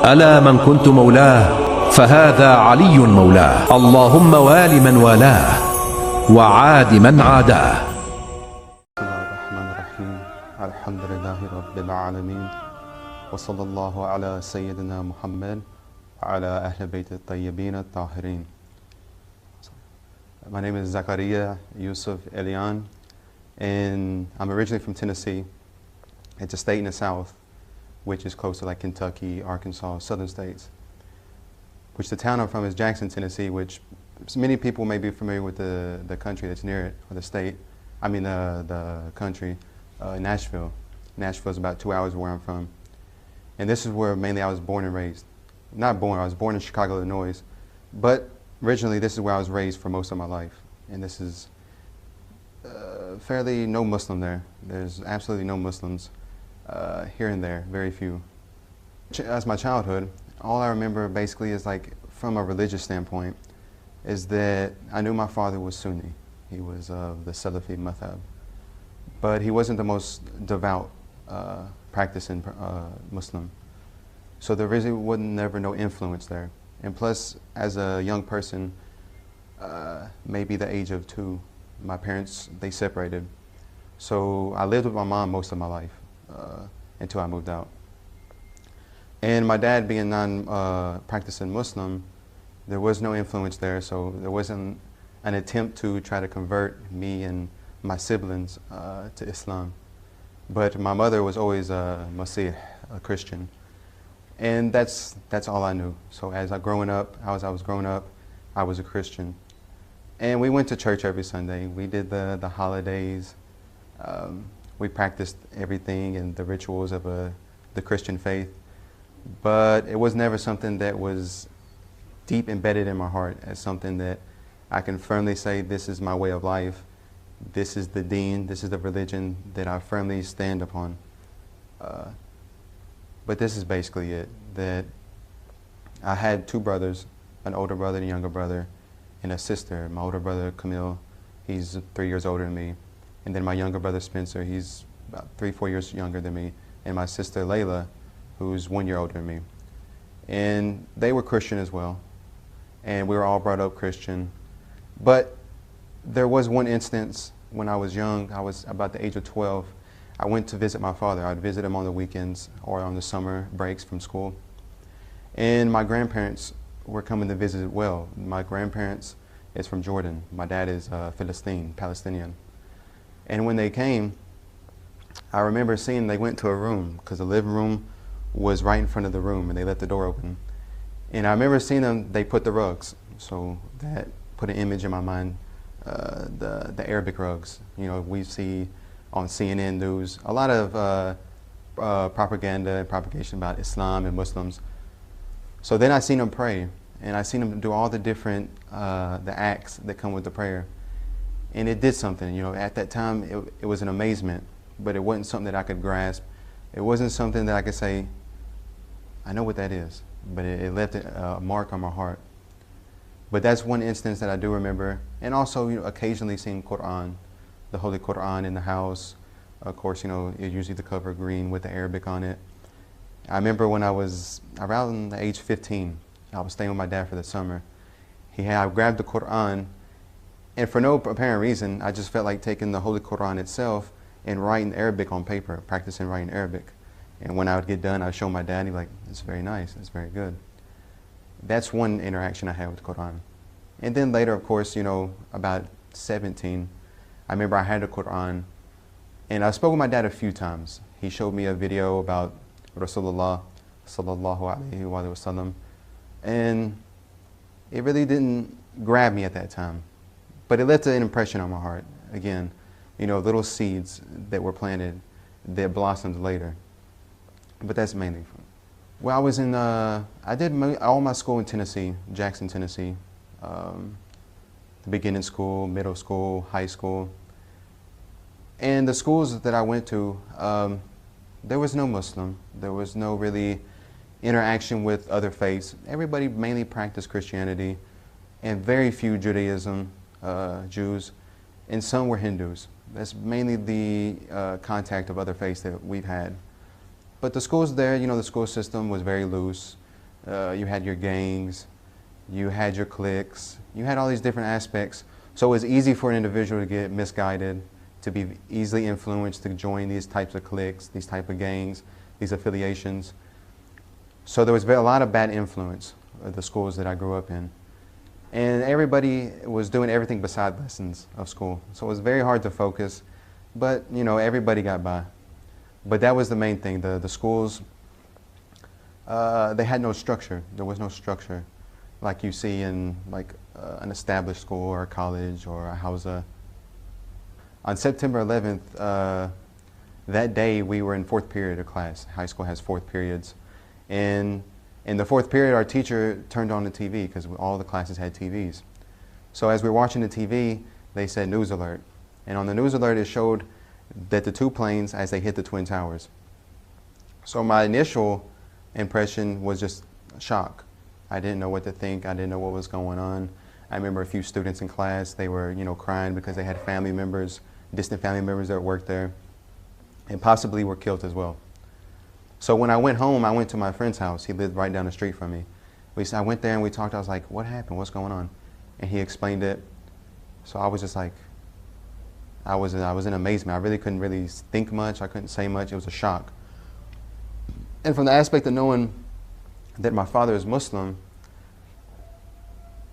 ألا من كنت مولاه فهذا علي مولاه. اللهم وال من والاه وعاد من عاداه. بسم الله الرحمن الرحيم. الحمد لله رب العالمين، وصلى الله على سيدنا محمد وعلى أهل بيت الطيبين الطاهرين. My name is Zakaria, Yusuf, Elian, and I'm originally from Tennessee. It's a state in the South, which is close to like Kentucky, Arkansas, southern states. Which the town I'm from is Jackson, Tennessee, which many people may be familiar with the country that's near it, or the state, I mean the country, Nashville. Nashville is about 2 hours where I'm from. And this is where mainly I was born and raised. Not born, I was born in Chicago, Illinois, but originally this is where I was raised for most of my life. And this is fairly no Muslim there. There's absolutely no Muslims here and there, very few. As my childhood, all I remember basically is like from a religious standpoint is that I knew my father was Sunni. He was of the Salafi madhab. But he wasn't the most devout practicing Muslim. So there really wasn't never no influence there. And plus, as a young person, maybe the age of 2, my parents, they separated. So I lived with my mom most of my life until I moved out. And my dad being non-practicing Muslim, there was no influence there, so there wasn't an attempt to try to convert me and my siblings to Islam. But my mother was always a Masiih, a Christian. And that's all I knew. So as I was growing up, I was a Christian. And we went to church every Sunday. We did the holidays. We practiced everything and the rituals of the Christian faith. But it was never something that was deep embedded in my heart as something that I can firmly say this is my way of life. This is the deen, this is the religion that I firmly stand upon. But this is basically it, that I had 2 brothers, an older brother and a younger brother, and a sister. My older brother, Camille, he's 3 years older than me. And then my younger brother, Spencer, he's about 3-4 years younger than me. And my sister, Layla, who's 1 year older than me. And they were Christian as well. And we were all brought up Christian. But there was one instance when I was young, I was about the age of 12, I went to visit my father. I'd visit him on the weekends or on the summer breaks from school. And my grandparents were coming to visit as well. My grandparents is from Jordan. My dad is Palestinian. And when they came, I remember seeing they went to a room because the living room was right in front of the room and they left the door open. And I remember seeing them, they put the rugs. So that put an image in my mind, the Arabic rugs. You know, we see on CNN news a lot of propaganda and propagation about Islam and Muslims. So then I seen them pray, and I seen them do all the different the acts that come with the prayer, and it did something. You know, at that time it was an amazement, but it wasn't something that I could grasp. It wasn't something that I could say, I know what that is, but it left a mark on my heart. But that's one instance that I do remember, and also, you know, occasionally seeing Quran, the Holy Quran in the house. Of course, you know, it usually the cover green with the Arabic on it. I remember when I was around the age 15, I was staying with my dad for the summer. I grabbed the Quran, and for no apparent reason, I just felt like taking the Holy Quran itself and writing Arabic on paper, practicing writing Arabic. And when I would get done, I'd show my dad, he'd be like, it's very nice, it's very good. That's one interaction I had with the Quran. And then later, of course, you know, about 17, I remember I had a Quran, and I spoke with my dad a few times. He showed me a video about Rasulullah sallallahu alaihi wasallam, and it really didn't grab me at that time, but it left an impression on my heart. Again, you know, little seeds that were planted that blossomed later. But that's mainly fun. Well, I was in, I did all my school in Tennessee, Jackson, Tennessee. The beginning school, middle school, high school. And the schools that I went to, there was no Muslim. There was no really interaction with other faiths. Everybody mainly practiced Christianity, and very few Judaism, Jews, and some were Hindus. That's mainly the contact of other faiths that we've had. But the schools there, you know, the school system was very loose. you had your gangs, you had your cliques, you had all these different aspects. So it was easy for an individual to get misguided, to be easily influenced to join these types of cliques, these type of gangs, these affiliations. So there was a lot of bad influence at the schools that I grew up in. And everybody was doing everything beside lessons of school. So it was very hard to focus, but you know, everybody got by. But that was the main thing. The schools, they had no structure. There was no structure like you see in like an established school or a college or a hausa. On September 11th, that day we were in 4th period of class. High school has 4th periods. And in the 4th period, our teacher turned on the TV because all the classes had TVs. So as we were watching the TV, they said news alert. And on the news alert, it showed that the 2 planes as they hit the Twin Towers. So my initial impression was just shock. I didn't know what to think. I didn't know what was going on. I remember a few students in class, they were, you know, crying because they had family members, distant family members that worked there, and possibly were killed as well. So when I went home, I went to my friend's house. He lived right down the street from me. I went there and we talked. I was like, what happened? What's going on? And he explained it. So I was just like, I was in amazement. I really couldn't really think much. I couldn't say much. It was a shock. And from the aspect of knowing that my father is Muslim,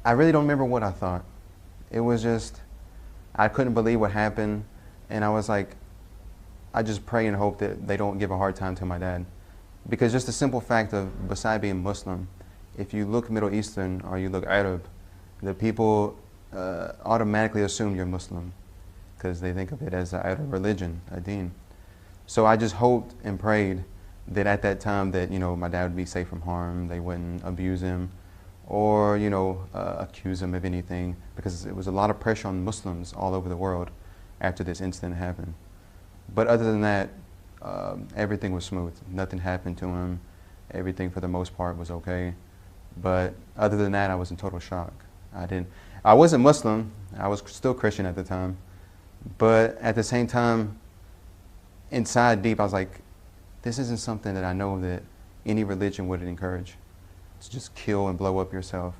I really don't remember what I thought. It was just, I couldn't believe what happened. And I was like, I just pray and hope that they don't give a hard time to my dad. Because just the simple fact of, beside being Muslim, if you look Middle Eastern or you look Arab, the people automatically assume you're Muslim because they think of it as an Arab religion, a deen. So I just hoped and prayed that at that time that, you know, my dad would be safe from harm, they wouldn't abuse him or, you know, accuse him of anything, because it was a lot of pressure on Muslims all over the world after this incident happened. But other than that, everything was smooth. Nothing happened to him. Everything for the most part was okay. But other than that, I was in total shock. I wasn't Muslim. I was still Christian at the time. But at the same time, inside deep, I was like, this isn't something that I know that any religion would encourage, to just kill and blow up yourself.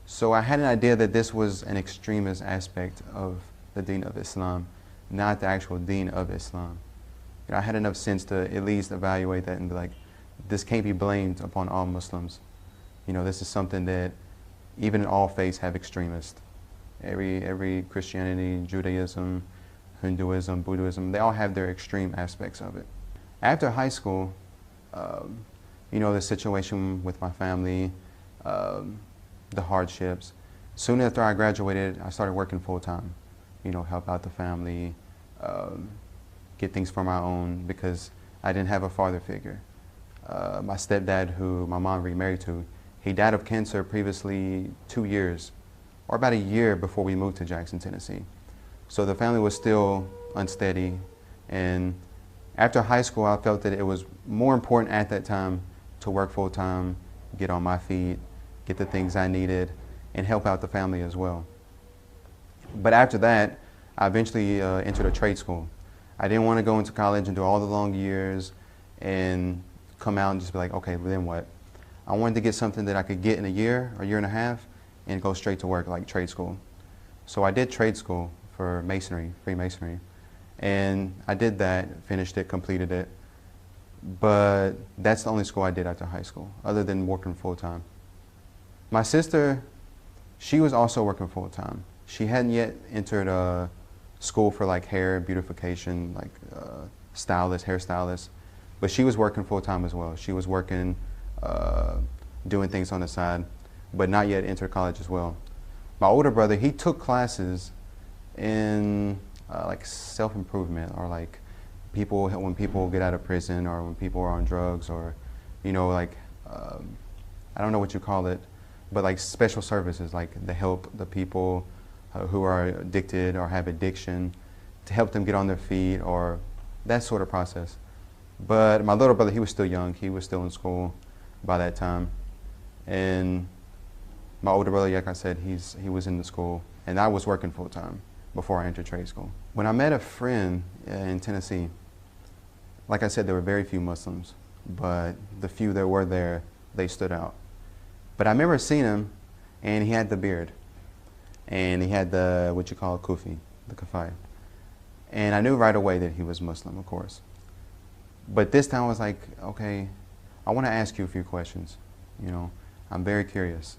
So I had an idea that this was an extremist aspect of the deen of Islam, not the actual deen of Islam. You know, I had enough sense to at least evaluate that and be like, this can't be blamed upon all Muslims. You know, this is something that even in all faiths have extremists. Every Christianity, Judaism, Hinduism, Buddhism, they all have their extreme aspects of it. After high school, you know, the situation with my family, the hardships. Soon after I graduated, I started working full-time. You know, help out the family, get things for my own, because I didn't have a father figure. My stepdad, who my mom remarried to, he died of cancer previously 2 years, or about a year before we moved to Jackson, Tennessee. So the family was still unsteady, and after high school, I felt that it was more important at that time to work full-time, get on my feet, get the things I needed, and help out the family as well. But after that, I eventually entered a trade school. I didn't want to go into college and do all the long years and come out and just be like, okay, then what? I wanted to get something that I could get in a year or year and a half and go straight to work, like trade school. So I did trade school for masonry, Freemasonry. And I did that, finished it, completed it. But that's the only school I did after high school, other than working full-time. My sister, she was also working full-time. She hadn't yet entered a school for like hair beautification, like stylist, hairstylist, but she was working full-time as well. She was working, doing things on the side, but not yet entered college as well. My older brother, he took classes in like self-improvement, or like when people get out of prison, or when people are on drugs, or, you know, like, I don't know what you call it, but like special services, like to help the people who are addicted or have addiction, to help them get on their feet, or that sort of process. But my little brother, he was still young. He was still in school by that time. And my older brother, like I said, he was in the school, and I was working full-time before I entered trade school. When I met a friend in Tennessee, like I said, there were very few Muslims, but the few that were there, they stood out. But I remember seeing him, and he had the beard, and he had the, what you call kufi, the kafai. And I knew right away that he was Muslim, of course. But this time I was like, okay, I want to ask you a few questions. You know, I'm very curious,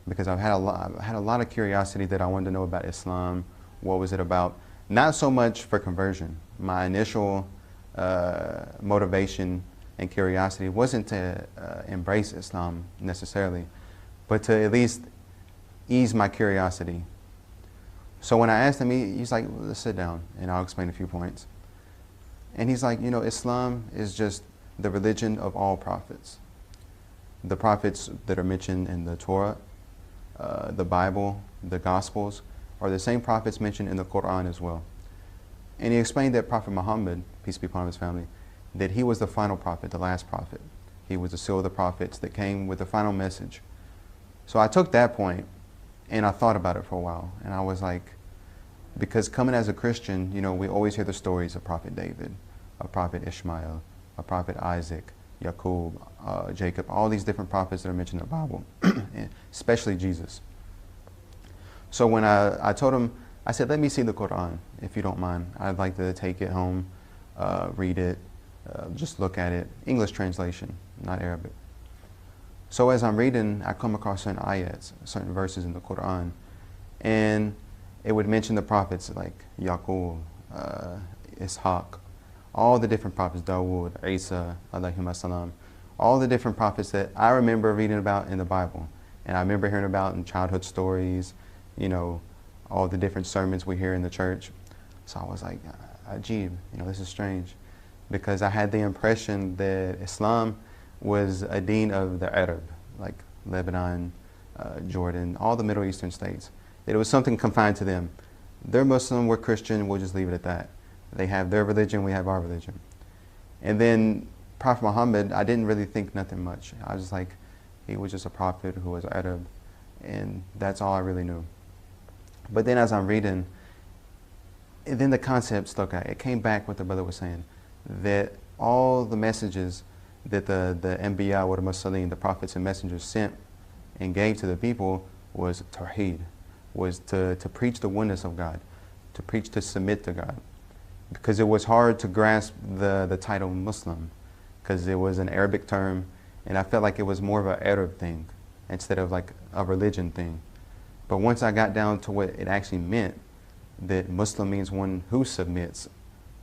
because I've had a lot of curiosity that I wanted to know about Islam. What was it about? Not so much for conversion. My initial motivation and curiosity wasn't to embrace Islam necessarily, but to at least ease my curiosity. So when I asked him, he's like, let's sit down and I'll explain a few points. And he's like, you know, Islam is just the religion of all prophets. The prophets that are mentioned in the Torah, the Bible, the Gospels, are the same prophets mentioned in the Quran as well. And he explained that Prophet Muhammad, peace be upon his family, that he was the final prophet, the last prophet. He was the seal of the prophets that came with the final message. So I took that point and I thought about it for a while. And I was like, because coming as a Christian, you know, we always hear the stories of Prophet David, of Prophet Ishmael, of Prophet Isaac, Yaqub, Jacob, all these different prophets that are mentioned in the Bible, especially Jesus. So when I told him, I said, let me see the Quran, if you don't mind. I'd like to take it home, read it, just look at it. English translation, not Arabic. So as I'm reading, I come across certain ayats, certain verses in the Quran, and it would mention the prophets like Yaqub, Ishaq, all the different prophets, Dawood, Isa, alayhim as-salam, all the different prophets that I remember reading about in the Bible. And I remember hearing about in childhood stories, you know, all the different sermons we hear in the church. So I was like, Ajib, you know, this is strange. Because I had the impression that Islam was a deen of the Arab, like Lebanon, Jordan, all the Middle Eastern states. That it was something confined to them. They're Muslim, we're Christian, we'll just leave it at that. They have their religion, we have our religion. And then Prophet Muhammad, I didn't really think nothing much. I was just like, he was just a prophet who was Arab, and that's all I really knew. But then as I'm reading, and then the concept stuck out. It came back what the brother was saying, that all the messages that the Anbiya or the Mursaleen, the prophets and messengers sent and gave to the people was Tawheed, was to preach the oneness of God, to preach to submit to God. Because it was hard to grasp the title Muslim, because it was an Arabic term, and I felt like it was more of an Arab thing instead of like a religion thing. But once I got down to what it actually meant, that Muslim means one who submits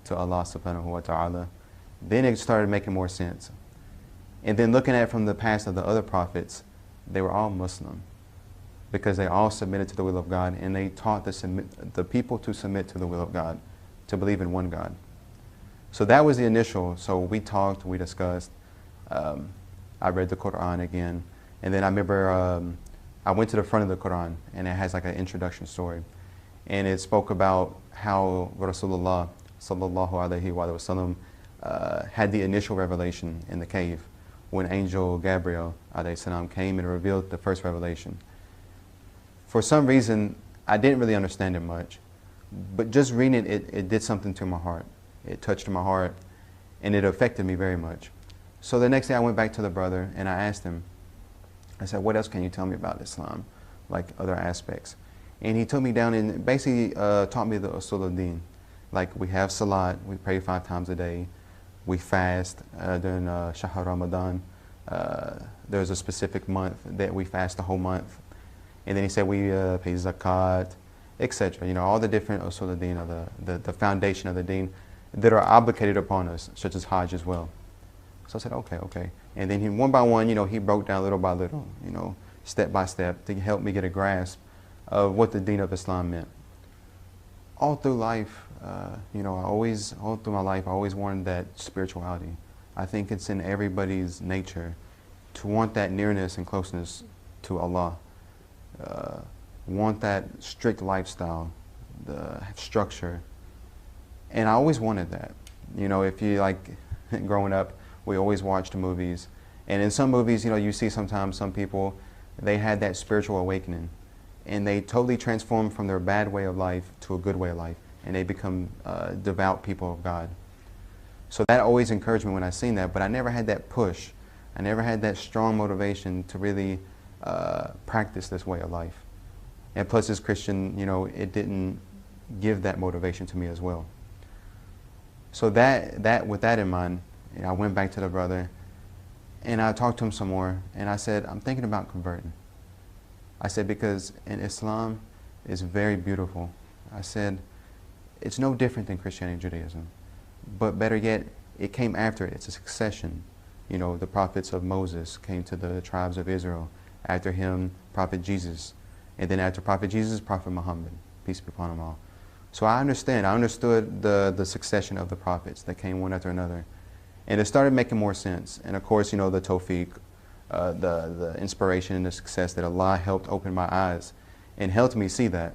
to Allah subhanahu wa ta'ala, then it started making more sense. And then looking at it from the past of the other prophets, they were all Muslim, because they all submitted to the will of God, and they taught the people to submit to the will of God, to believe in one God. So that was the initial. So we talked, we discussed. I read the Quran again, and then I remember I went to the front of the Quran, and it has like an introduction story, and it spoke about how Rasulullah sallallahu alaihi wasallam had the initial revelation in the cave when angel Gabriel alayhi salam came and revealed the first revelation. For some reason, I didn't really understand it much, but just reading it, it did something to my heart. It touched my heart, and it affected me very much. So the next day I went back to the brother and I asked him, I said, what else can you tell me about Islam, like other aspects? And he took me down and basically taught me the usul al-din. Like we have salat, we pray 5 times a day, we fast during Shahr Ramadan. There's a specific month that we fast the whole month. And then he said we pay zakat, etc. You know, all the different usul al-din, or the foundation of the deen that are obligated upon us, such as Hajj as well. So I said, okay. And then he, one by one, you know, he broke down little by little, you know, step by step to help me get a grasp of what the deen of Islam meant. All through life, you know, all through my life, I always wanted that spirituality. I think it's in everybody's nature to want that nearness and closeness to Allah. Want that strict lifestyle, the structure. And I always wanted that. You know, if you like, growing up, we always watched movies. And in some movies, you know, you see sometimes some people, they had that spiritual awakening. And they totally transform from their bad way of life to a good way of life. And they become devout people of God. So that always encouraged me when I seen that. But I never had that push. I never had that strong motivation to really practice this way of life. And plus, as Christian, you know, it didn't give that motivation to me as well. So with that in mind, you know, I went back to the brother, and I talked to him some more, and I said, I'm thinking about converting. I said, because in Islam, it's very beautiful. I said, it's no different than Christianity and Judaism. But better yet, it came after it. It's a succession. You know, the prophets of Moses came to the tribes of Israel. After him, Prophet Jesus. And then after Prophet Jesus, Prophet Muhammad, peace be upon them all. So I understood the succession of the prophets that came one after another. And it started making more sense. And of course, you know, the tawfiq, the inspiration and the success that Allah helped open my eyes and helped me see that.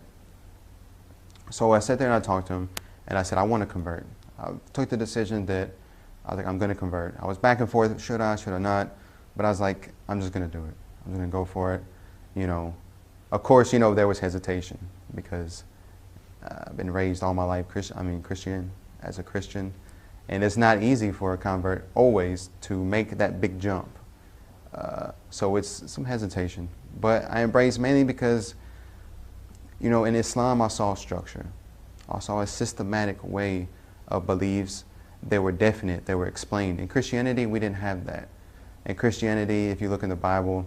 So I sat there and I talked to him, and I said, I want to convert. I took the decision that I was like, I'm going to convert. I was back and forth, should I not? But I was like, I'm just going to do it. I'm going to go for it. You know, of course, you know, there was hesitation because I've been raised all my life Christian, as a Christian. And it's not easy for a convert always to make that big jump. So it's some hesitation. But I embraced mainly because, you know, in Islam I saw structure. I saw a systematic way of beliefs. They were definite, they were explained. In Christianity, we didn't have that. In Christianity, if you look in the Bible,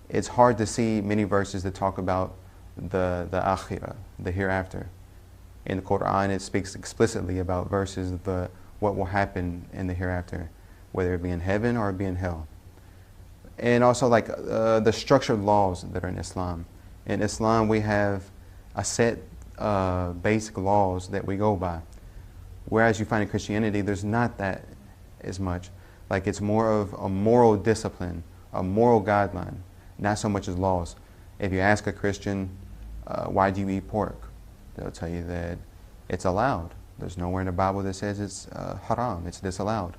it's hard to see many verses that talk about the akhirah, the hereafter. In the Quran, it speaks explicitly about verses of what will happen in the hereafter, whether it be in heaven or it be in hell. And also like the structured laws that are in Islam. In Islam, we have a set basic laws that we go by. Whereas you find in Christianity, there's not that as much. Like it's more of a moral discipline, a moral guideline, not so much as laws. If you ask a Christian, why do you eat pork? They'll tell you that it's allowed. There's nowhere in the Bible that says it's haram, it's disallowed.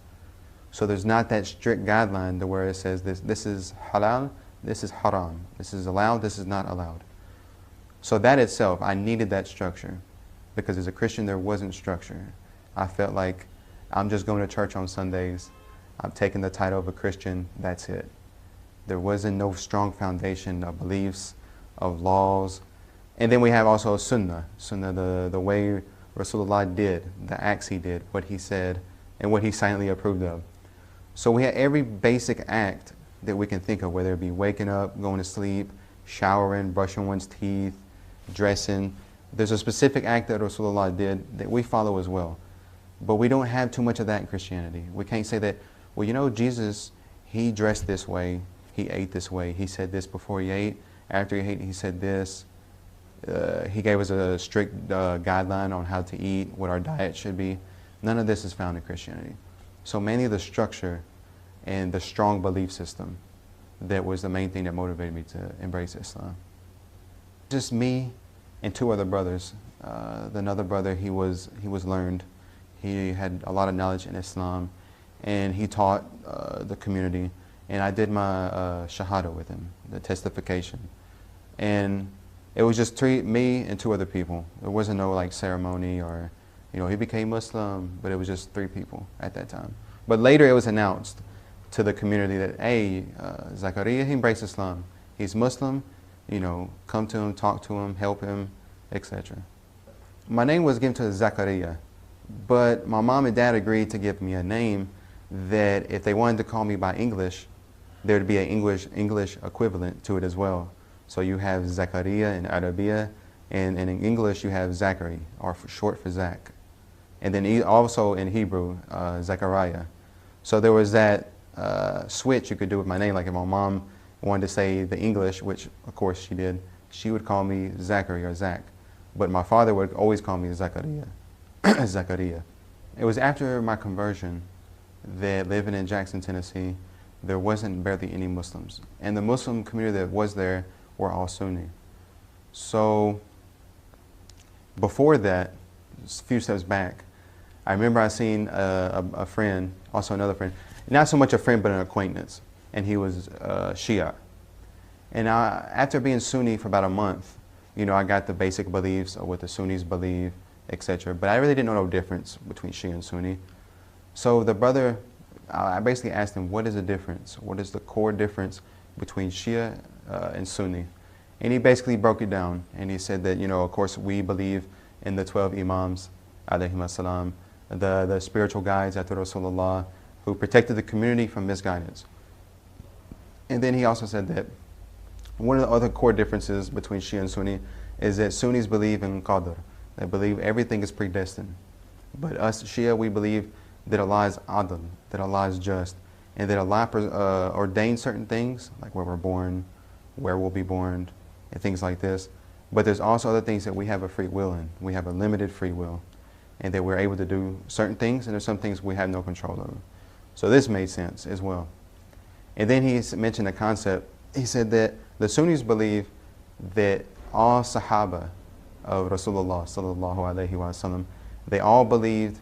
So there's not that strict guideline to where it says this is halal, this is haram, this is allowed, this is not allowed. So that itself, I needed that structure, because as a Christian there wasn't structure. I felt like I'm just going to church on Sundays, I'm taking the title of a Christian, that's it. There wasn't no strong foundation of beliefs, of laws. And then we have also Sunnah, the way Rasulullah did, the acts he did, what he said, and what he silently approved of. So we have every basic act that we can think of, whether it be waking up, going to sleep, showering, brushing one's teeth, dressing. There's a specific act that Rasulullah did that we follow as well. But we don't have too much of that in Christianity. We can't say that, well, you know, Jesus, he dressed this way, he ate this way, he said this before he ate, after he ate, he said this. He gave us a strict guideline on how to eat, what our diet should be. None of this is found in Christianity. So mainly the structure and the strong belief system that was the main thing that motivated me to embrace Islam. Just me and two other brothers. Another brother, he was learned. He had a lot of knowledge in Islam, and he taught the community. And I did my shahada with him, the testification. And it was just me and two other people. There wasn't no like ceremony or, you know, he became Muslim, but it was just 3 people at that time. But later it was announced to the community that, hey, Zakaria, he embraced Islam. He's Muslim, you know, come to him, talk to him, help him, etc. My name was given to Zakaria, but my mom and dad agreed to give me a name that if they wanted to call me by English, there would be an English equivalent to it as well. So you have Zakaria in Arabiya, and in English you have Zachary, or short for Zach. And then also in Hebrew, Zechariah. So there was that switch you could do with my name. Like if my mom wanted to say the English, which of course she did, she would call me Zachary or Zach. But my father would always call me Zakaria. Zakaria. It was after my conversion that living in Jackson, Tennessee, there wasn't barely any Muslims. And the Muslim community that was there were all Sunni. So before that, a few steps back, I remember I seen a friend, also another friend, not so much a friend but an acquaintance, and he was Shia. And after being Sunni for about a month, you know, I got the basic beliefs of what the Sunnis believe, etc. But I really didn't know no difference between Shia and Sunni. So the brother, I basically asked him, what is the difference? What is the core difference between Shia and Sunni. And he basically broke it down, and he said that, of course, we believe in the 12 Imams, alayhim as-salam, the spiritual guides after Rasulullah, who protected the community from misguidance. And then he also said that one of the other core differences between Shia and Sunni is that Sunnis believe in Qadr. They believe everything is predestined. But us Shia, we believe that Allah is Adl, that Allah is just, and that Allah ordains certain things, like where we're born, where we'll be born, and things like this. But there's also other things that we have a free will in. We have a limited free will, and that we're able to do certain things, and there's some things we have no control over. So this made sense as well. And then he mentioned a concept. He said that the Sunnis believe that all Sahaba of Rasulullah sallallahu alaihi wasallam, they all believed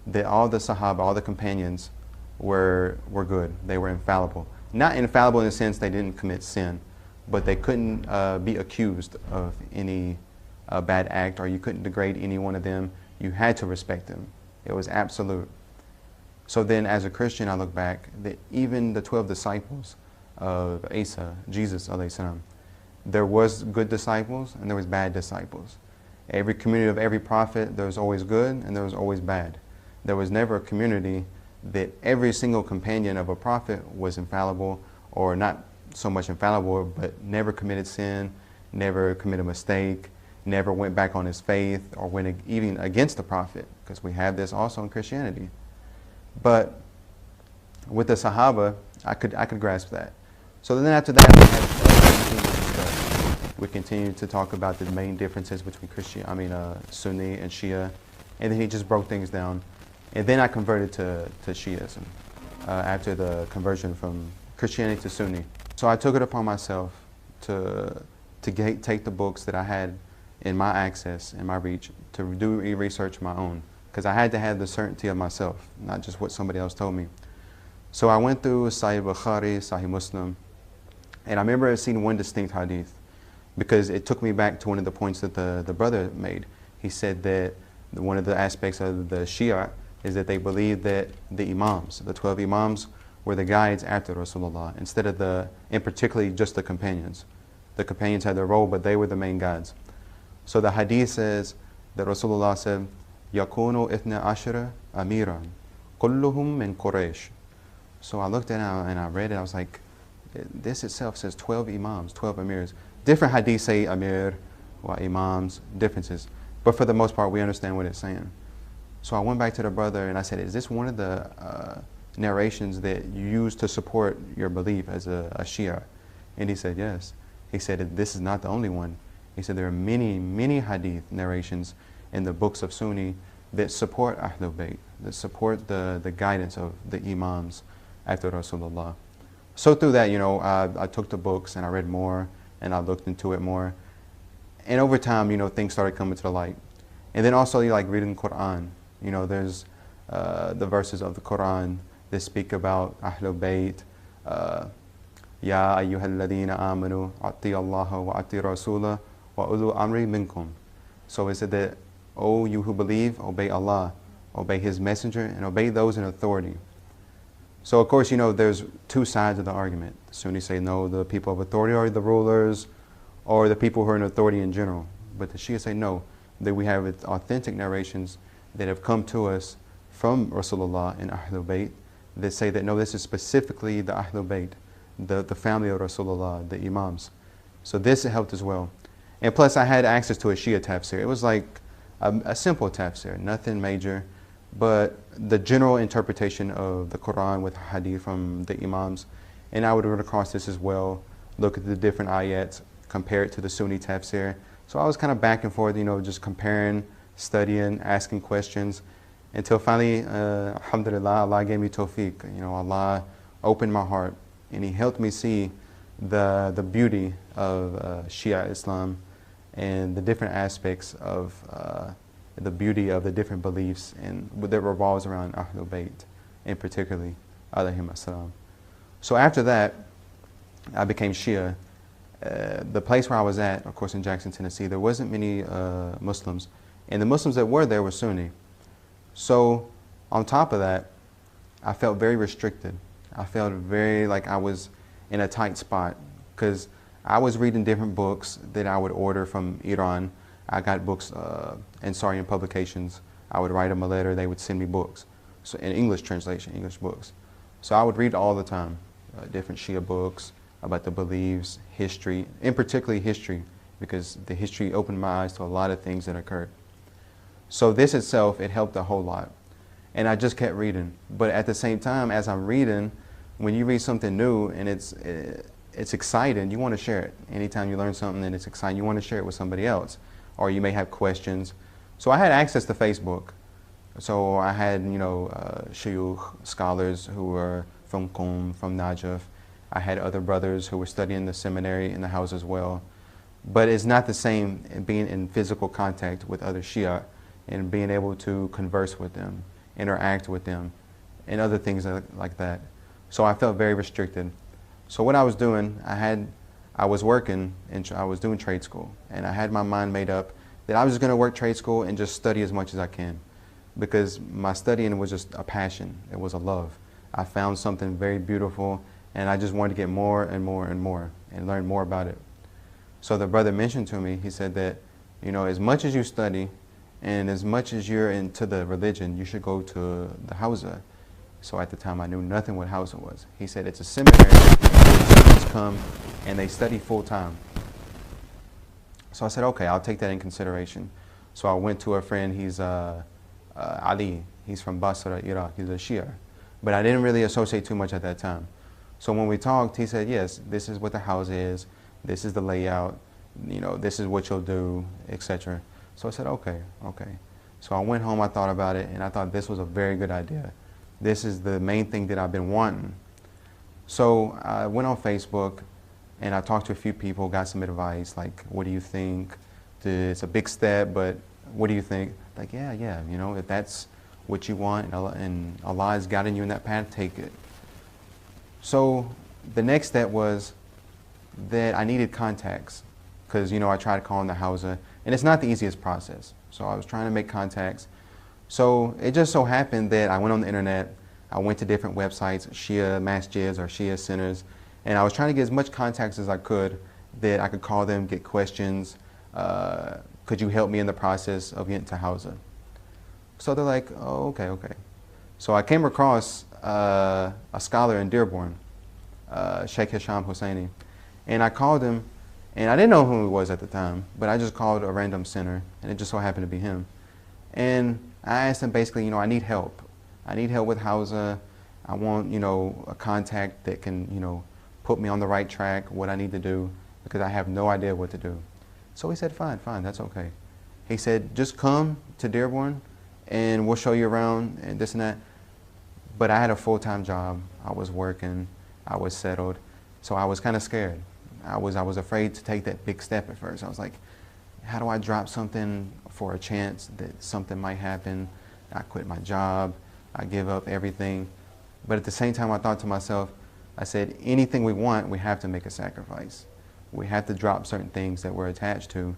that all the Sahaba, all the companions, were good. They were infallible. Not infallible in the sense they didn't commit sin, but they couldn't be accused of any bad act, or you couldn't degrade any one of them. You had to respect them. It was absolute. So then as a Christian, I look back that even the 12 disciples of Isa, Jesus alayhi salam, there was good disciples and there was bad disciples. Every community of every prophet, there was always good and there was always bad. There was never a community that every single companion of a prophet was infallible, or not so much infallible, but never committed sin, never committed a mistake, never went back on his faith, or went even against the prophet, because we have this also in Christianity. But with the Sahaba, I could grasp that. So then after that, we continued to talk about the main differences between Sunni and Shia, and then he just broke things down. And then I converted to Shiism after the conversion from Christianity to Sunni. So I took it upon myself to take the books that I had in my access, in my reach, to do research my own, because I had to have the certainty of myself, not just what somebody else told me. So I went through Sahih Bukhari, Sahih Muslim, and I remember seeing one distinct hadith, because it took me back to one of the points that the brother made. He said that one of the aspects of the Shia is that they believe that the Imams, the 12 Imams, were the guides after Rasulullah, instead of and particularly just the companions. The companions had their role, but they were the main guides. So the hadith says that Rasulullah said, يَكُونُ إِثْنَ عَشْرَ أَمِيرًا كُلُّهُمْ مِنْ قُرَيْشٍ. So I looked at it and I read it, I was like, this itself says 12 Imams, 12 Amirs. Different hadiths say Amir or Imams, differences. But for the most part, we understand what it's saying. So I went back to the brother and I said, is this one of the narrations that you use to support your belief as a Shia? And he said, yes. He said, this is not the only one. He said, there are many, many hadith narrations in the books of Sunni that support Ahlul Bayt, that support the guidance of the Imams after Rasulullah. So through that, I took the books and I read more and I looked into it more. And over time, things started coming to the light. And then also, like reading Quran. There's the verses of the Quran that speak about Ahlul Bayt. Ya ayyuhal ladina amanu ati Allah wa ati Rasulah wa ulu amri minkum. So it said that, oh, you who believe, obey Allah, obey His messenger, and obey those in authority. So of course, there's two sides of the argument. The Sunnis say, no, the people of authority are the rulers, or the people who are in authority in general. But the Shia say, no, that we have authentic narrations that have come to us from Rasulullah and Ahlul Bayt that say that, no, this is specifically the Ahlul Bayt, the family of Rasulullah, the Imams. So this helped as well. And plus I had access to a Shia tafsir. It was like a simple tafsir, nothing major, but the general interpretation of the Quran with hadith from the Imams. And I would run across this as well, look at the different ayats, compare it to the Sunni tafsir. So I was kind of back and forth, just comparing, studying, asking questions, until finally, alhamdulillah, Allah gave me tawfiq. Allah opened my heart, and He helped me see the beauty of Shia Islam and the different aspects of the beauty of the different beliefs and that revolves around Ahlul Bayt, and particularly alayhim as-salam. So after that, I became Shia. The place where I was at, of course in Jackson, Tennessee, there wasn't many Muslims, and the Muslims that were there were Sunni. So on top of that, I felt very restricted. I felt very like I was in a tight spot, because I was reading different books that I would order from Iran. I got books in publications. I would write them a letter, they would send me books. So in English translation, English books. So I would read all the time, different Shia books about the beliefs, history, and particularly history, because the history opened my eyes to a lot of things that occurred. So this itself, it helped a whole lot. And I just kept reading. But at the same time, as I'm reading, when you read something new and it's exciting, you want to share it. Anytime you learn something and it's exciting, you want to share it with somebody else. Or you may have questions. So I had access to Facebook. So I had, shuyukh, scholars who were from Qom, from Najaf. I had other brothers who were studying the seminary in the house as well. But it's not the same being in physical contact with other Shia and being able to converse with them, interact with them, and other things like that. So I felt very restricted. So what I was doing, I was working and I was doing trade school, and I had my mind made up that I was just going to work trade school and just study as much as I can, because my studying was just a passion. It was a love. I found something very beautiful, and I just wanted to get more and more and more and learn more about it. So the brother mentioned to me, he said that, as much as you study and as much as you're into the religion, you should go to the Hausa. So at the time I knew nothing what Hausa was. He said it's a seminary where students come and they study full time. So I said, okay, I'll take that in consideration. So I went to a friend, he's Ali, he's from Basra, Iraq, he's a Shia. But I didn't really associate too much at that time. So when we talked, he said, yes, this is what the house is, this is the layout, this is what you'll do, etc. So I said, okay. So I went home, I thought about it, and I thought this was a very good idea. This is the main thing that I've been wanting. So I went on Facebook, and I talked to a few people, got some advice, like, what do you think? It's a big step, but what do you think? Like, yeah, if that's what you want, and Allah has guided you in that path, take it. So the next step was that I needed contacts, because, I tried calling the Hausa, and it's not the easiest process. So I was trying to make contacts. So it just so happened that I went on the internet, I went to different websites, Shia masjids or Shia centers, and I was trying to get as much contacts as I could that I could call them, get questions. Could you help me in the process of getting to Hausa? So they're like, oh, okay. So I came across a scholar in Dearborn, Sheikh Hisham Husseini, and I called him, and I didn't know who he was at the time, but I just called a random center, and it just so happened to be him. And I asked him basically, I need help. I need help with Hausa. I want, a contact that can, put me on the right track, what I need to do, because I have no idea what to do. So he said, fine, that's okay. He said, just come to Dearborn and we'll show you around and this and that. But I had a full-time job. I was working. I was settled. So I was kind of scared. I was afraid to take that big step at first. I was like, how do I drop something for a chance that something might happen? I quit my job. I give up everything. But at the same time, I thought to myself, I said, anything we want, we have to make a sacrifice. We have to drop certain things that we're attached to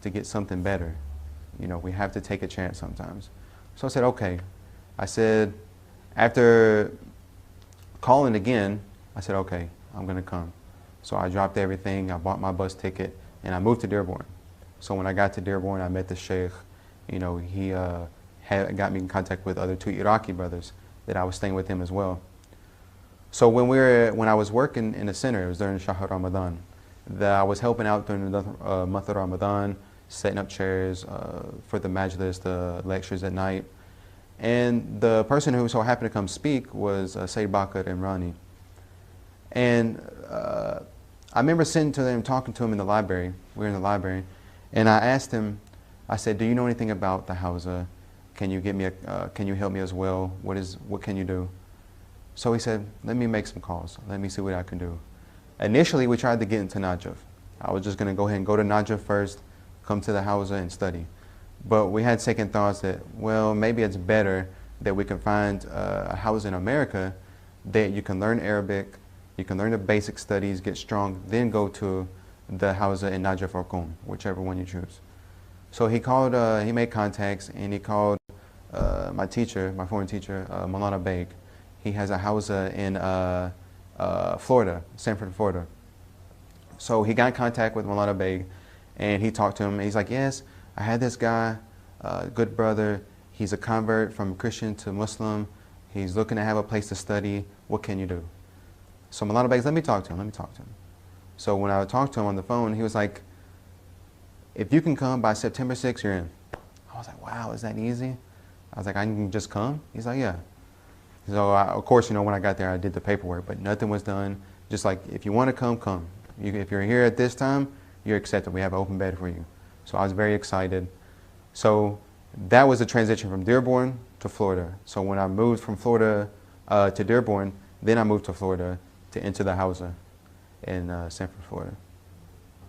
get something better. We have to take a chance sometimes. So I said, okay. I said, after calling again, I said, okay, I'm going to come. So I dropped everything, I bought my bus ticket, and I moved to Dearborn. So when I got to Dearborn, I met the Sheikh. He got me in contact with other 2 Iraqi brothers that I was staying with him as well. So when I was working in the center, it was during Shahr Ramadan. I was helping out during the month of Ramadan, setting up chairs for the majlis, the lectures at night. And the person who so happened to come speak was Sayyid Bakr Imrani. And I remember sitting to them, talking to him in the library. We were in the library. And I asked him, I said, do you know anything about the Hausa? Can you help me as well? What can you do? So he said, let me make some calls. Let me see what I can do. Initially, we tried to get into Najaf. I was just going to go ahead and go to Najaf first, come to the Hausa and study. But we had second thoughts that, well, maybe it's better that we can find a house in America that you can learn Arabic, you can learn the basic studies, get strong, then go to the Hausa in Najaf or Qom, whichever one you choose. So he called, he made contacts, and he called my teacher, my foreign teacher, Maulana Beg. He has a Hausa in Florida, Sanford, Florida. So he got in contact with Maulana Beg, and he talked to him, and he's like, yes, I had this guy, good brother, he's a convert from Christian to Muslim, he's looking to have a place to study, what can you do? So Maulana Beg, let me talk to him. So when I talked to him on the phone, he was like, if you can come by September 6th, you're in. I was like, wow, is that easy? I was like, I can just come? He's like, yeah. So of course, when I got there, I did the paperwork, but nothing was done. Just like, if you want to come, come. If you're here at this time, you're accepted. We have an open bed for you. So I was very excited. So that was the transition from Dearborn to Florida. So when I moved from Florida to Dearborn, then I moved to Florida to enter the Hausa in Sanford, Florida.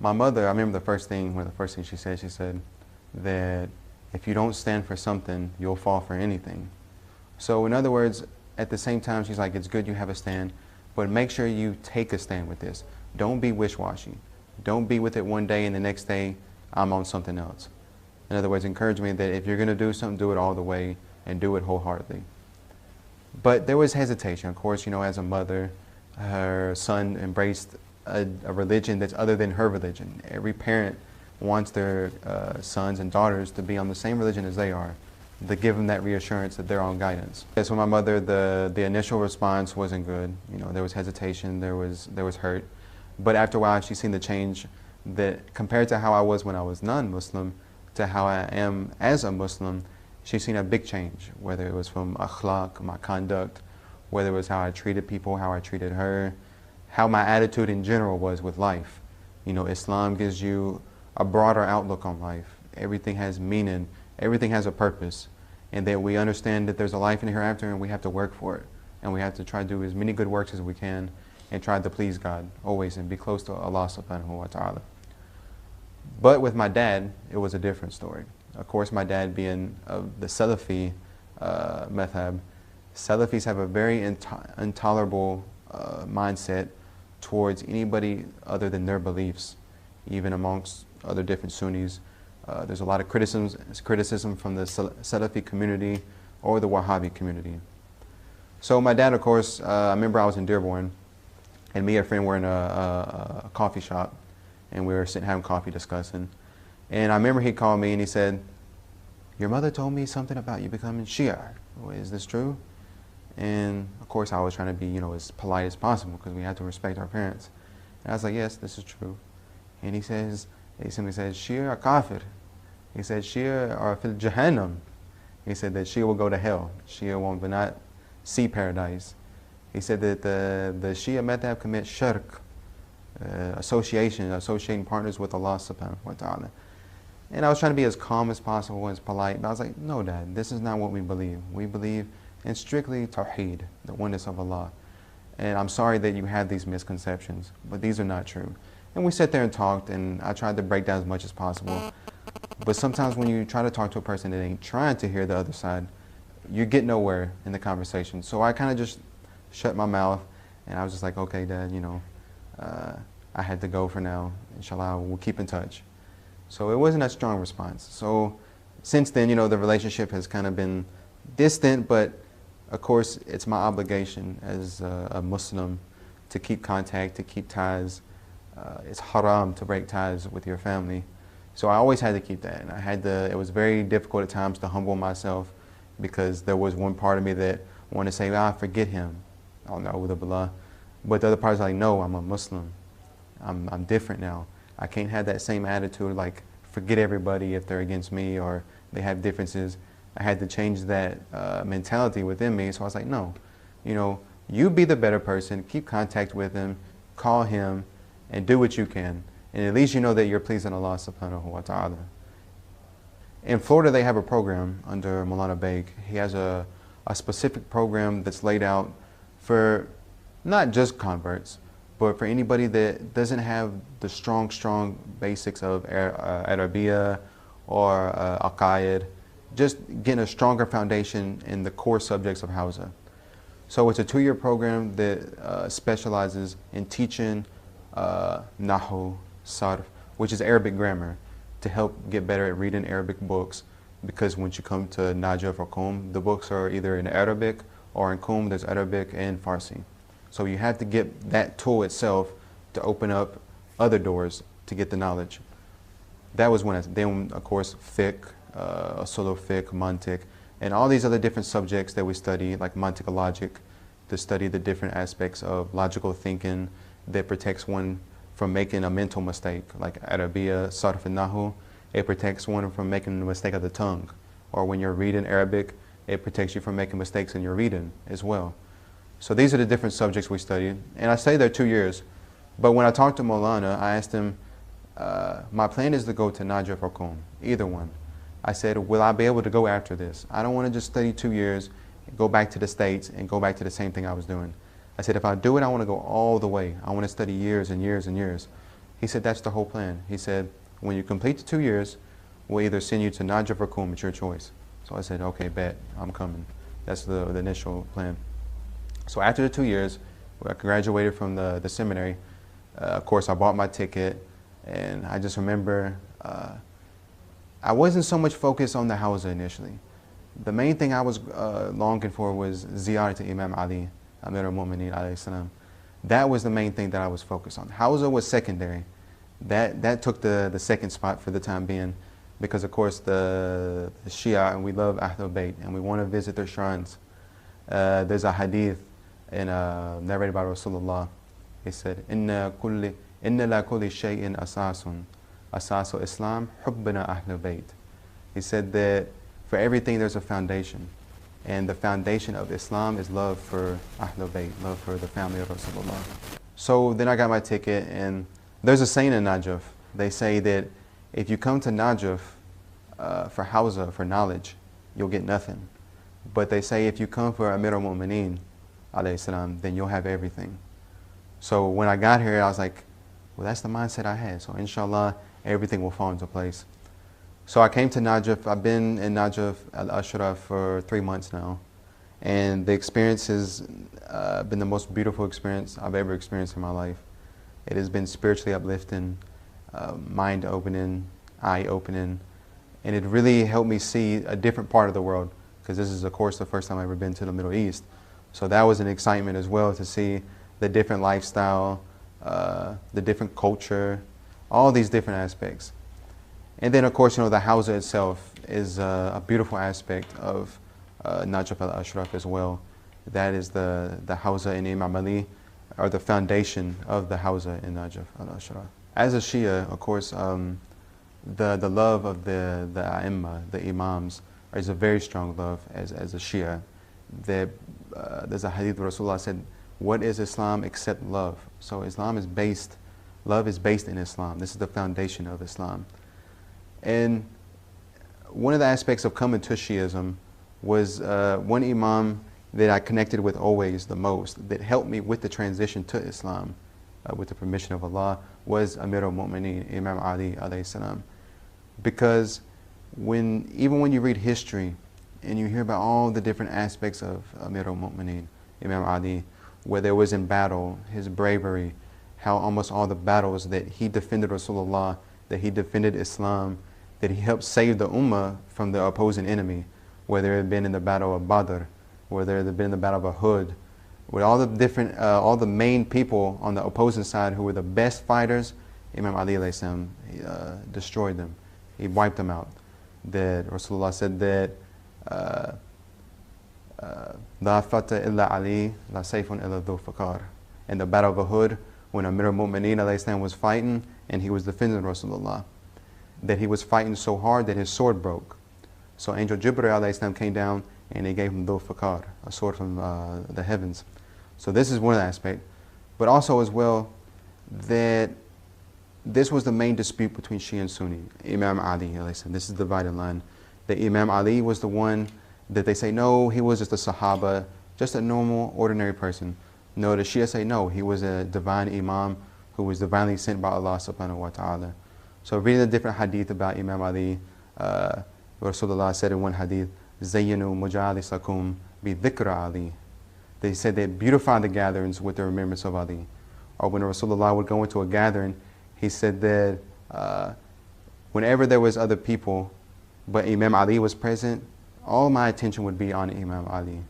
My mother, I remember one of the first things she said that if you don't stand for something, you'll fall for anything. So in other words, at the same time, she's like, it's good you have a stand, but make sure you take a stand with this. Don't be wish-washy. Don't be with it one day and the next day, I'm on something else. In other words, encourage me that if you're going to do something, do it all the way and do it wholeheartedly. But there was hesitation. Of course, as a mother, her son embraced a religion that's other than her religion. Every parent wants their sons and daughters to be on the same religion as they are, to give them that reassurance that they're on guidance. So my mother, the initial response wasn't good. There was hesitation, there was hurt. But after a while, she's seen the change that compared to how I was when I was non-Muslim to how I am as a Muslim, she's seen a big change, whether it was from akhlaq, my conduct, whether it was how I treated people, how I treated her, how my attitude in general was with life. Islam gives you a broader outlook on life. Everything has meaning, everything has a purpose, and that we understand that there's a life in the hereafter and we have to work for it. And we have to try to do as many good works as we can and try to please God always and be close to Allah subhanahu wa ta'ala. But with my dad, it was a different story. Of course, my dad being of the Salafi madhab, Salafis have a very intolerable mindset towards anybody other than their beliefs, even amongst other different Sunnis. There's a lot of criticism from the Salafi community or the Wahhabi community. So my dad, of course, I remember I was in Dearborn, and me and a friend were in a coffee shop, and we were sitting having coffee discussing. And I remember he called me and he said, your mother told me something about you becoming Shia. Is this true? And of course I was trying to be, as polite as possible because we had to respect our parents. And I was like, yes, this is true. And he simply says, Shia are kafir. He said, Shia are fil jahannam. He said that Shia will go to hell. Shia will not see paradise. He said that the Shia madhab commit shirk, associating partners with Allah subhanahu wa ta'ala. And I was trying to be as calm as possible, as polite, but I was like, no, Dad, this is not what we believe. We believe in strictly tawheed, the oneness of Allah. And I'm sorry that you had these misconceptions, but these are not true. And we sat there and talked, and I tried to break down as much as possible. But sometimes when you try to talk to a person that ain't trying to hear the other side, you get nowhere in the conversation. So I kind of just shut my mouth, and I was just like, okay, Dad, I had to go for now. Inshallah, we'll keep in touch. So it wasn't a strong response. So since then, the relationship has kind of been distant, but of course, it's my obligation as a Muslim to keep contact, to keep ties. It's haram to break ties with your family. So I always had to keep that. And it was very difficult at times to humble myself because there was one part of me that wanted to say, forget him. Oh, no, billah. But the other part is like, no, I'm a Muslim. I'm different now. I can't have that same attitude, like forget everybody if they're against me or they have differences. I had to change that mentality within me. So I was like, no, you be the better person, keep contact with him, call him, and do what you can. And at least you know that you're pleasing Allah subhanahu wa ta'ala. In Florida, they have a program under Maulana Beg. He has a specific program that's laid out for not just converts, but for anybody that doesn't have the strong basics of Arabiya or Aqaid, just getting a stronger foundation in the core subjects of Hausa. So it's a 2-year program that specializes in teaching Nahu, Sarf, which is Arabic grammar, to help get better at reading Arabic books, because once you come to Najaf or Qum, the books are either in Arabic or in Qum there's Arabic and Farsi. So you have to get that tool itself to open up other doors to get the knowledge. That was when then of course fiqh, usul fiqh, mantiq, and all these other different subjects that we study, like mantiq logic, to study the different aspects of logical thinking that protects one from making a mental mistake, like Arabiya, Sarf and Nahu. It protects one from making the mistake of the tongue. Or when you're reading Arabic, it protects you from making mistakes in your reading as well. So these are the different subjects we studied. And I stayed there 2 years. But when I talked to Maulana, I asked him, my plan is to go to Najaf or Qom, either one. I said, will I be able to go after this? I don't want to just study 2 years, go back to the States, and go back to the same thing I was doing. I said, if I do it, I want to go all the way. I want to study years and years and years. He said, that's the whole plan. He said, when you complete the 2 years, we'll either send you to Najaf or Qom, it's your choice. So I said, okay, bet, I'm coming. That's the initial plan. So after the 2 years, I graduated from the seminary. Of course, I bought my ticket, and I just remember I wasn't so much focused on the Hawza initially. The main thing I was longing for was ziyarah to Imam Ali, Amir al-Mu'mineen alayhi salam. That was the main thing that I was focused on. Hawza was secondary. That took the second spot for the time being, because of course the Shia, and we love Ahlul Bayt, and we want to visit their shrines. There's a hadith narrated by Rasulullah. He said, Inna la kulli shay'in asasun, asasu Islam, hubbina Ahlul Bayt. He said that for everything there's a foundation. And the foundation of Islam is love for Ahlul Bayt, love for the family of Rasulullah. So then I got my ticket, and there's a saying in Najaf. They say that if you come to Najaf for Hawza, for knowledge, you'll get nothing. But they say if you come for Amir al-Mu'mineen alayhi salam, then you'll have everything. So when I got here, I was like, well, that's the mindset I had. So inshallah, everything will fall into place. So I came to Najaf. I've been in Najaf al-Ashraf for 3 months now. And the experience has been the most beautiful experience I've ever experienced in my life. It has been spiritually uplifting, mind-opening, eye-opening. And it really helped me see a different part of the world, because this is, of course, the first time I've ever been to the Middle East. So that was an excitement as well, to see the different lifestyle, the different culture, all these different aspects. And then, of course, the Hawza itself is a beautiful aspect of Najaf al-Ashraf as well. That is the Hawza in Imam Ali, or the foundation of the Hawza in Najaf al-Ashraf. As a Shia, of course, the love of the A'imma, the Imams, is a very strong love as a Shia. There's a hadith where Rasulullah said, what is Islam except love? So Islam is based, love is based in Islam. This is the foundation of Islam. And one of the aspects of coming to Shiism was one Imam that I connected with always the most, that helped me with the transition to Islam, with the permission of Allah, was Amir al-Mu'mineen, Imam Ali alayhi salam. Because even when you read history and you hear about all the different aspects of Amir al-Mu'mineen, Imam Ali, whether it was in battle, his bravery, how almost all the battles that he defended Rasulullah, that he defended Islam, that he helped save the Ummah from the opposing enemy, whether it had been in the battle of Badr, whether it had been in the battle of Uhud, with all the different, all the main people on the opposing side who were the best fighters, Imam Ali alayhi salam, destroyed them. He wiped them out. That Rasulullah said that La fata illa Ali, la sayfun illa dhu fakar. In the battle of Uhud, when Amir al-Mu'mineen alayhi salam was fighting and he was defending Rasulullah, that he was fighting so hard that his sword broke. So Angel Jibreel alayhi salam came down and he gave him dhu fakar, a sword from the heavens. So this is one aspect. But also as well, that this was the main dispute between Shia and Sunni, Imam Ali alayhi salam. This is the dividing line. That Imam Ali was the one that they say, no, he was just a Sahaba, just a normal, ordinary person. No, the Shia say, no, he was a divine Imam who was divinely sent by Allah subhanahu wa ta'ala. So reading the different hadith about Imam Ali, Rasulullah said in one hadith, Zayyinu mujalisakum bi dhikra Ali. They said they beautify the gatherings with the remembrance of Ali. Or when Rasulullah would go into a gathering, he said that whenever there was other people, but Imam Ali was present, all my attention would be on Imam Ali,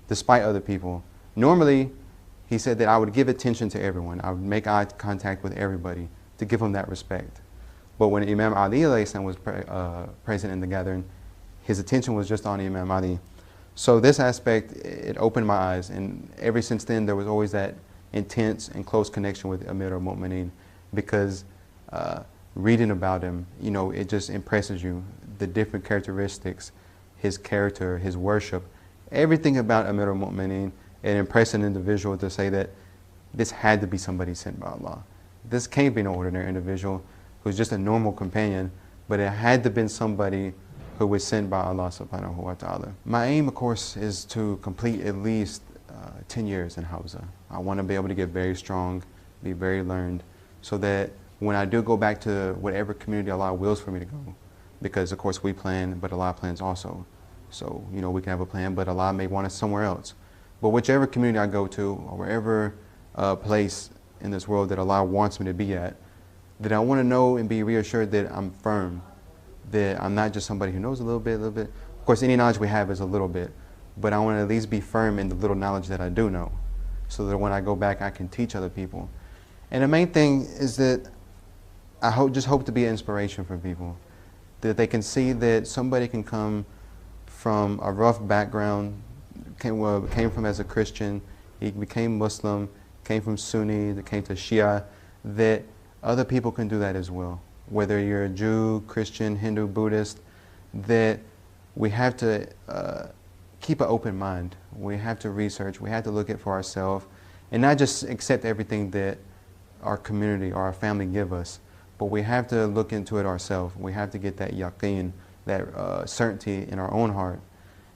despite other people. Normally, he said that I would give attention to everyone. I would make eye contact with everybody, to give him that respect. But when Imam Ali was present in the gathering, his attention was just on Imam Ali. So this aspect, it opened my eyes, and ever since then there was always that intense and close connection with Amir al-Mu'mineen, because reading about him, you know, it just impresses you, the different characteristics, his character, his worship, everything about Amir al-Mu'mineen. It impressed an individual to say that this had to be somebody sent by Allah. This can't be no ordinary individual who's just a normal companion, but it had to have been somebody who was sent by Allah subhanahu wa ta'ala. My aim, of course, is to complete at least 10 years in Hawza. I want to be able to get very strong, be very learned, so that when I do go back to whatever community Allah wills for me to go, because of course we plan, but Allah plans also. So, you know, we can have a plan, but Allah may want us somewhere else. But whichever community I go to, or wherever place in this world that Allah wants me to be at, that I want to know and be reassured that I'm firm, that I'm not just somebody who knows a little bit. Of course, any knowledge we have is a little bit, but I want to at least be firm in the little knowledge that I do know, so that when I go back, I can teach other people. And the main thing is that I just hope to be an inspiration for people, that they can see that somebody can come from a rough background, came from as a Christian, he became Muslim, came from Sunni, that came to Shia, that other people can do that as well. Whether you're a Jew, Christian, Hindu, Buddhist, that we have to keep an open mind. We have to research, we have to look at for ourselves, and not just accept everything that our community or our family give us, but we have to look into it ourselves. We have to get that yaqeen, that certainty in our own heart.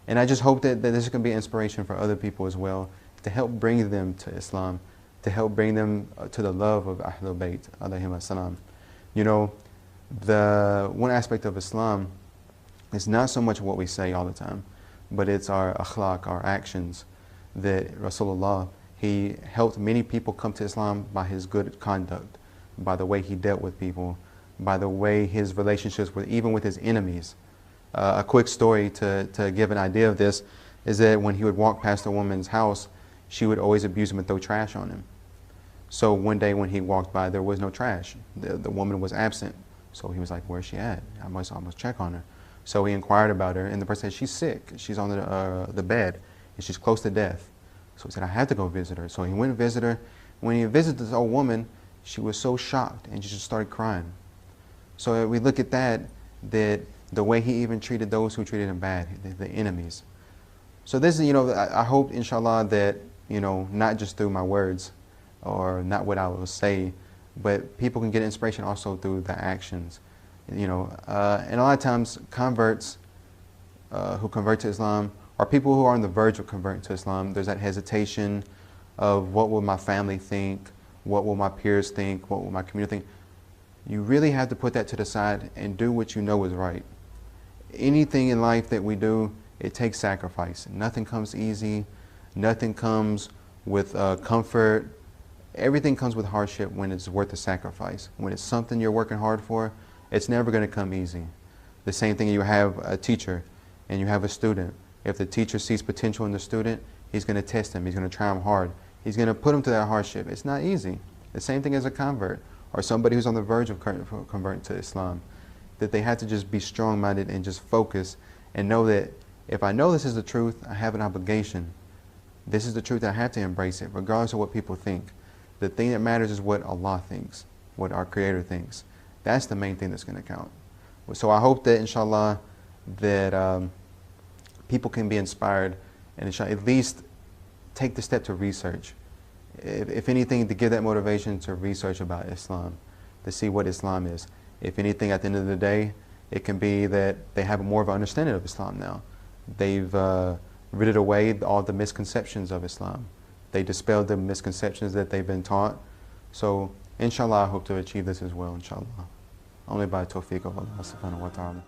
And I just hope that this is going to be inspiration for other people as well, to help bring them to Islam, to help bring them to the love of Ahlul Bayt, alayhim as-salam. You know, the one aspect of Islam is not so much what we say all the time, but it's our akhlaq, our actions, that Rasulullah, he helped many people come to Islam by his good conduct, by the way he dealt with people, by the way his relationships were, even with his enemies. A quick story to give an idea of this is that when he would walk past a woman's house, she would always abuse him and throw trash on him. So one day when he walked by, there was no trash. The woman was absent. So he was like, where's she at? I must check on her. So he inquired about her, and the person said, she's sick. She's on the bed, and she's close to death. So he said, I have to go visit her. So he went and visited her. When he visited this old woman, she was so shocked, and she just started crying. So we look at that the way he even treated those who treated him bad, the enemies. So this is, you know, I hope, inshallah, that, you know, not just through my words, or not what I will say, but people can get inspiration also through the actions. You know, and a lot of times converts who convert to Islam are people who are on the verge of converting to Islam. There's that hesitation of what will my family think, what will my peers think, what will my community think. You really have to put that to the side and do what you know is right. Anything in life that we do, it takes sacrifice. Nothing comes easy. Nothing comes with comfort. Everything comes with hardship when it's worth the sacrifice. When it's something you're working hard for, it's never going to come easy. The same thing, you have a teacher and you have a student. If the teacher sees potential in the student, he's going to test him. He's going to try him hard. He's going to put him to that hardship. It's not easy. The same thing as a convert or somebody who's on the verge of converting to Islam. That they have to just be strong-minded and just focus and know that if I know this is the truth, I have an obligation. This is the truth, I have to embrace it, regardless of what people think. The thing that matters is what Allah thinks, what our Creator thinks. That's the main thing that's going to count. So I hope that, inshallah, that people can be inspired and inshallah, at least take the step to research. If anything, to give that motivation to research about Islam, to see what Islam is. If anything, at the end of the day, it can be that they have more of an understanding of Islam now. They've rid away all the misconceptions of Islam. They dispelled the misconceptions that they've been taught. So, inshallah, I hope to achieve this as well, inshallah. Only by tawfiq of Allah subhanahu wa ta'ala.